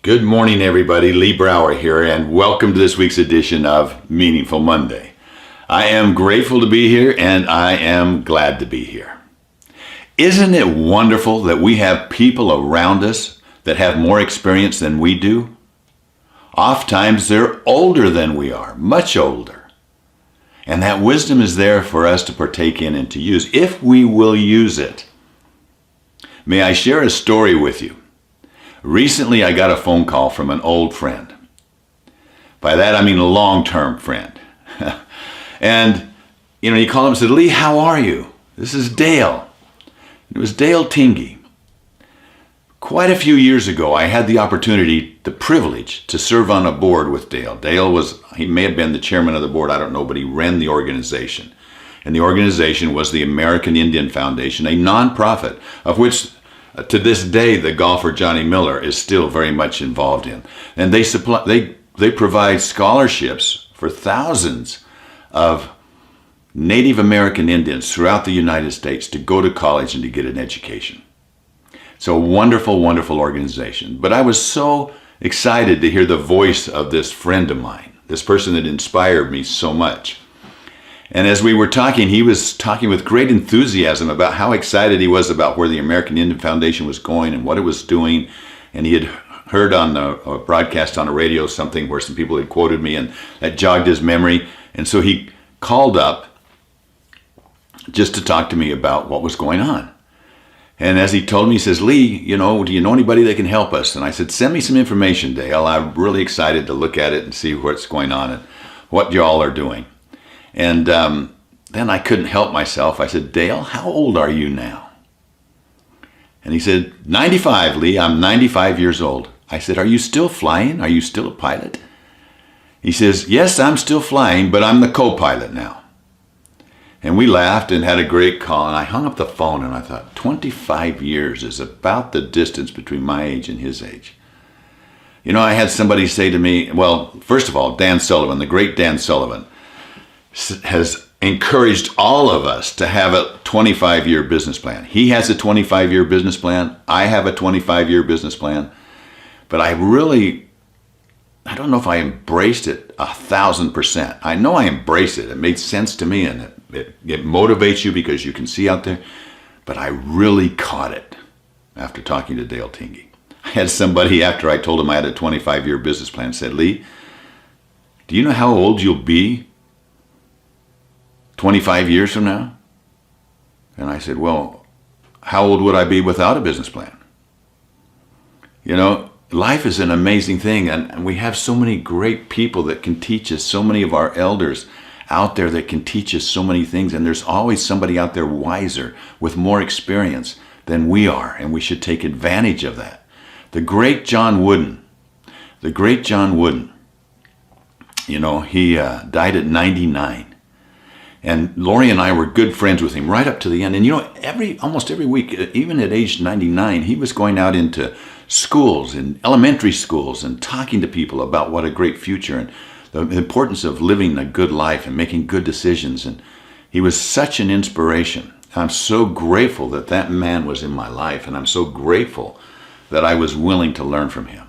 Good morning, everybody. Lee Brower here, and welcome to this week's edition of Meaningful Monday. I am grateful to be here, and I am glad to be here. Isn't it wonderful that we have people around us that have more experience than we do? Oftentimes, they're older than we are, much older. And that wisdom is there for us to partake in and to use, if we will use it. May I share a story with you? Recently, I got a phone call from an old friend. By that, I mean a long-term friend. And, he called him and said, "Lee, how are you? This is Dale." It was Dale Tingey. Quite a few years ago, I had the opportunity, the privilege, to serve on a board with Dale. He may have been the chairman of the board, I don't know, but he ran the organization. And the organization was the American Indian Foundation, a nonprofit of which to this day, the golfer Johnny Miller is still very much involved in. And they provide scholarships for thousands of Native American Indians throughout the United States to go to college and to get an education. So wonderful, wonderful organization. But I was so excited to hear the voice of this friend of mine, this person that inspired me so much. And as we were talking, he was talking with great enthusiasm about how excited he was about where the American Indian Foundation was going and what it was doing. And he had heard on a broadcast on the radio something where some people had quoted me, and that jogged his memory. And so he called up just to talk to me about what was going on. And as he told me, he says, "Lee, do you know anybody that can help us?" And I said, "Send me some information, Dale. I'm really excited to look at it and see what's going on and what y'all are doing." And then I couldn't help myself. I said, "Dale, how old are you now?" And he said, 95, Lee. I'm 95 years old. I said, "Are you still flying? Are you still a pilot?" He says, "Yes, I'm still flying, but I'm the co-pilot now." And we laughed and had a great call. And I hung up the phone and I thought, 25 years is about the distance between my age and his age. I had somebody say to me, well, first of all, Dan Sullivan, the great Dan Sullivan, has encouraged all of us to have a 25-year business plan. He has a 25-year business plan. I have a 25-year business plan. But I don't know if I embraced it 1,000%. I know I embraced it. It made sense to me, and it motivates you because you can see out there. But I really caught it after talking to Dale Tingey. I had somebody, after I told him I had a 25-year business plan, said, "Lee, do you know how old you'll be 25 years from now?" And I said, "Well, how old would I be without a business plan?" Life is an amazing thing, and we have so many great people that can teach us, so many of our elders out there that can teach us so many things, and there's always somebody out there wiser with more experience than we are, and we should take advantage of that. The great John Wooden, he died at 99. And Lori and I were good friends with him right up to the end. And almost every week, even at age 99, he was going out into schools, in elementary schools, and talking to people about what a great future and the importance of living a good life and making good decisions. And he was such an inspiration. I'm so grateful that that man was in my life, and I'm so grateful that I was willing to learn from him.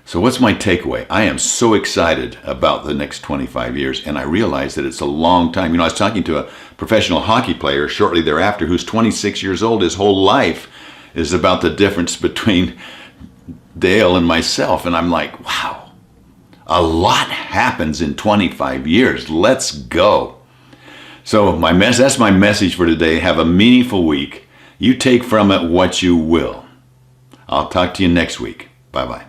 So what's my takeaway? I am so excited about the next 25 years, and I realize that it's a long time. I was talking to a professional hockey player shortly thereafter who's 26 years old. His whole life is about the difference between Dale and myself, and I'm like, wow, a lot happens in 25 years. Let's go. So that's my message for today. Have a meaningful week. You take from it what you will. I'll talk to you next week. Bye-bye.